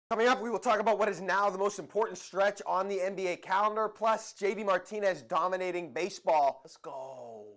Coming up, we will talk about what is now the most important stretch on the NBA calendar, plus JD Martinez dominating baseball. Let's go.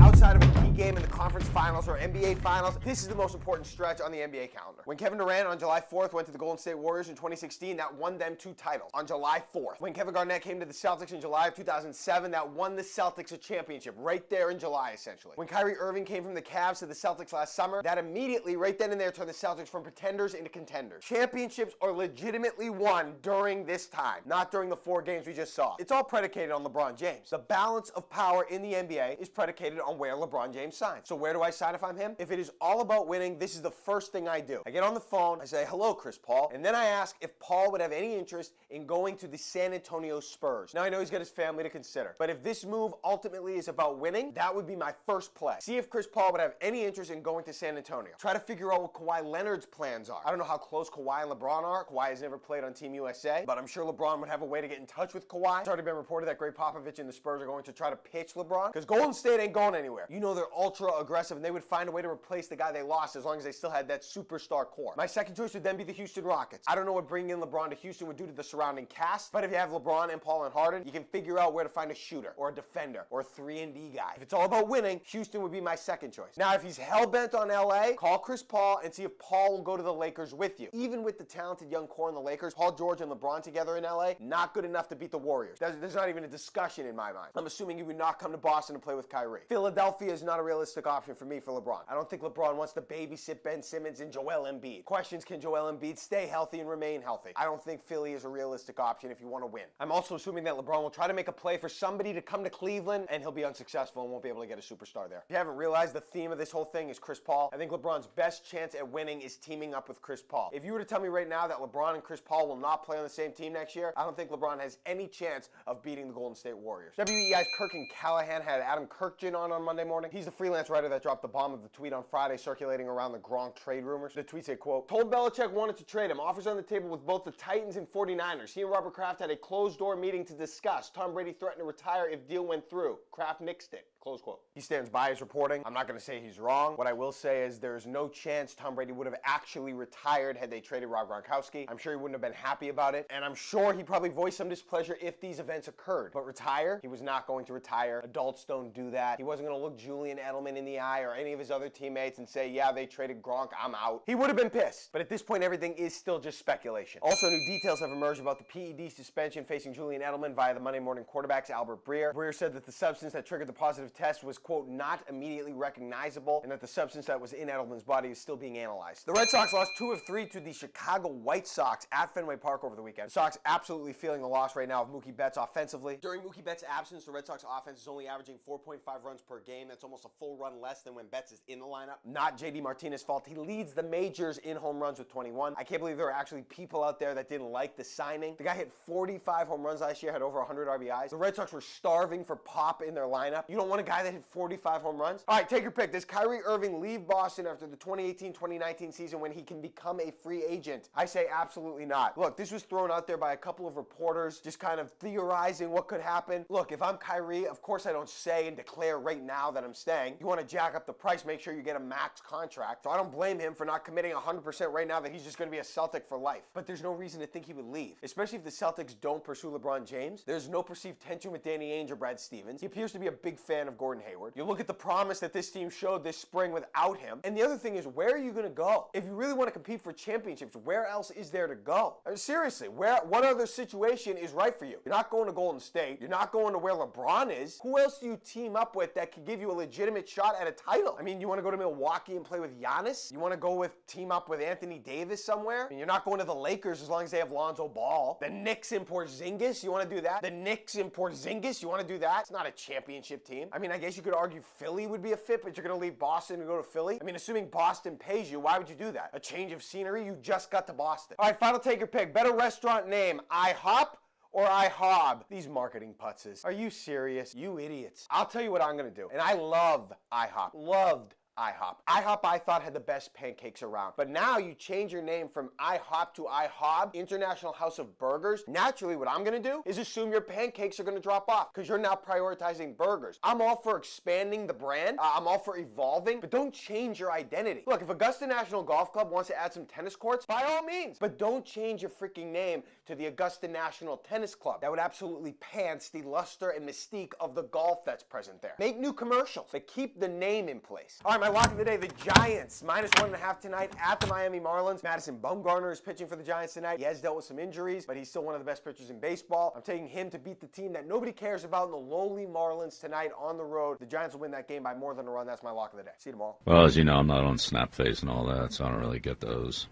Outside of a key game in the conference finals or NBA finals, this is the most important stretch on the NBA calendar. When Kevin Durant on July 4th went to the Golden State Warriors in 2016, that won them 2 titles on July 4th. When Kevin Garnett came to the Celtics in July of 2007, that won the Celtics a championship right there in July, essentially. When Kyrie Irving came from the Cavs to the Celtics last summer, that immediately, right then and there, turned the Celtics from pretenders into contenders. Championships are legitimately won during this time, not during the 4 games we just saw. It's all predicated on LeBron James. The balance of power in the NBA is predicated on where LeBron James signs. So where do I sign if I'm him? If it is all about winning, this is the first thing I do. I get on the phone, I say, hello, Chris Paul, and then I ask if Paul would have any interest in going to the San Antonio Spurs. Now, I know he's got his family to consider, but if this move ultimately is about winning, that would be my first play. See if Chris Paul would have any interest in going to San Antonio. Try to figure out what Kawhi Leonard's plans are. I don't know how close Kawhi and LeBron are. Kawhi has never played on Team USA, but I'm sure LeBron would have a way to get in touch with Kawhi. It's already been reported that Greg Popovich and the Spurs are going to try to pitch LeBron, because Golden State ain't going anywhere. You know they're ultra aggressive, and they would find a way to replace the guy they lost as long as they still had that superstar core. My second choice would then be the Houston Rockets. I don't know what bringing in LeBron to Houston would do to the surrounding cast, but if you have LeBron and Paul and Harden, you can figure out where to find a shooter or a defender or a 3-and-D guy. If it's all about winning, Houston would be my second choice. Now, if he's hell-bent on LA, call Chris Paul and see if Paul will go to the Lakers with you. Even with the talented young core in the Lakers, Paul George and LeBron together in LA, not good enough to beat the Warriors. There's not even a discussion in my mind. I'm assuming he would not come to Boston to play with Kyrie. Philadelphia is not a realistic option for me for LeBron. I don't think LeBron wants to babysit Ben Simmons and Joel Embiid. Questions, can Joel Embiid stay healthy and remain healthy? I don't think Philly is a realistic option if you want to win. I'm also assuming that LeBron will try to make a play for somebody to come to Cleveland, and he'll be unsuccessful and won't be able to get a superstar there. If you haven't realized, the theme of this whole thing is Chris Paul. I think LeBron's best chance at winning is teaming up with Chris Paul. If you were to tell me right now that LeBron and Chris Paul will not play on the same team next year, I don't think LeBron has any chance of beating the Golden State Warriors. WEI's Kirk and Callahan had Adam Kirkjian on Monday morning. He's the freelance writer that dropped the bomb of the tweet on Friday circulating around the Gronk trade rumors. The tweet said, quote, told Belichick wanted to trade him. Offers on the table with both the Titans and 49ers. He and Robert Kraft had a closed-door meeting to discuss. Tom Brady threatened to retire if deal went through. Kraft nixed it. Close quote. He stands by his reporting. I'm not going to say he's wrong. What I will say is there's no chance Tom Brady would have actually retired had they traded Rob Gronkowski. I'm sure he wouldn't have been happy about it, and I'm sure he probably voiced some displeasure if these events occurred. But retire? He was not going to retire. Adults don't do that. He wasn't going to look Julian Edelman in the eye or any of his other teammates and say, yeah, they traded Gronk, I'm out. He would have been pissed. But at this point, everything is still just speculation. Also, new details have emerged about the PED suspension facing Julian Edelman via the Monday Morning Quarterback's Albert Breer. Breer said that the substance that triggered the positive test was, quote, not immediately recognizable, and that the substance that was in Edelman's body is still being analyzed. The Red Sox lost 2 of 3 to the Chicago White Sox at Fenway Park over the weekend. The Sox absolutely feeling the loss right now of Mookie Betts offensively. During Mookie Betts' absence, the Red Sox offense is only averaging 4.5 runs per game. That's almost a full run less than when Betts is in the lineup. Not JD Martinez's fault. He leads the majors in home runs with 21. I can't believe there are actually people out there that didn't like the signing. The guy hit 45 home runs last year, had over 100 RBIs. The Red Sox were starving for pop in their lineup. You don't want a guy that hit 45 home runs? All right, take your pick. Does Kyrie Irving leave Boston after the 2018-2019 season when he can become a free agent? I say absolutely not. Look, this was thrown out there by a couple of reporters just kind of theorizing what could happen. Look, if I'm Kyrie, of course I don't say and declare right now that I'm staying. You want to jack up the price, make sure you get a max contract. So I don't blame him for not committing 100% right now that he's just going to be a Celtic for life. But there's no reason to think he would leave, especially if the Celtics don't pursue LeBron James. There's no perceived tension with Danny Ainge or Brad Stevens. He appears to be a big fan of Gordon Hayward. You look at the promise that this team showed this spring without him. And the other thing is, where are you going to go? If you really want to compete for championships, where else is there to go? I mean, seriously, what other situation is right for you? You're not going to Golden State. You're not going to where LeBron is. Who else do you team up with that could give you a legitimate shot at a title? I mean, you want to go to Milwaukee and play with Giannis? You want to go team up with Anthony Davis somewhere? I mean, you're not going to the Lakers as long as they have Lonzo Ball. The Knicks and Porzingis, you want to do that? The Knicks and Porzingis, you want to do that? It's not a championship team. I mean, I guess you could argue Philly would be a fit, but you're going to leave Boston and go to Philly? I mean, assuming Boston pays you, why would you do that? A change of scenery? You just got to Boston. All right, final take your pick. Better restaurant name, IHOP or IHOB? These marketing putzes. Are you serious? You idiots. I'll tell you what I'm going to do. And I love IHOP. Loved IHOP. IHOP, I thought, had the best pancakes around. But now you change your name from IHOP to IHOB, International House of Burgers. Naturally, what I'm going to do is assume your pancakes are going to drop off because you're now prioritizing burgers. I'm all for expanding the brand. I'm all for evolving, but don't change your identity. Look, if Augusta National Golf Club wants to add some tennis courts, by all means, but don't change your freaking name to the Augusta National Tennis Club. That would absolutely pants the luster and mystique of the golf that's present there. Make new commercials, but keep the name in place. All right, my lock of the day, the Giants, -1.5 tonight at the Miami Marlins. Madison Bumgarner is pitching for the Giants tonight. He has dealt with some injuries, but he's still one of the best pitchers in baseball. I'm taking him to beat the team that nobody cares about in the lowly Marlins tonight on the road. The Giants will win that game by more than a run. That's my lock of the day. See you tomorrow. Well, as you know, I'm not on Snapface and all that, so I don't really get those.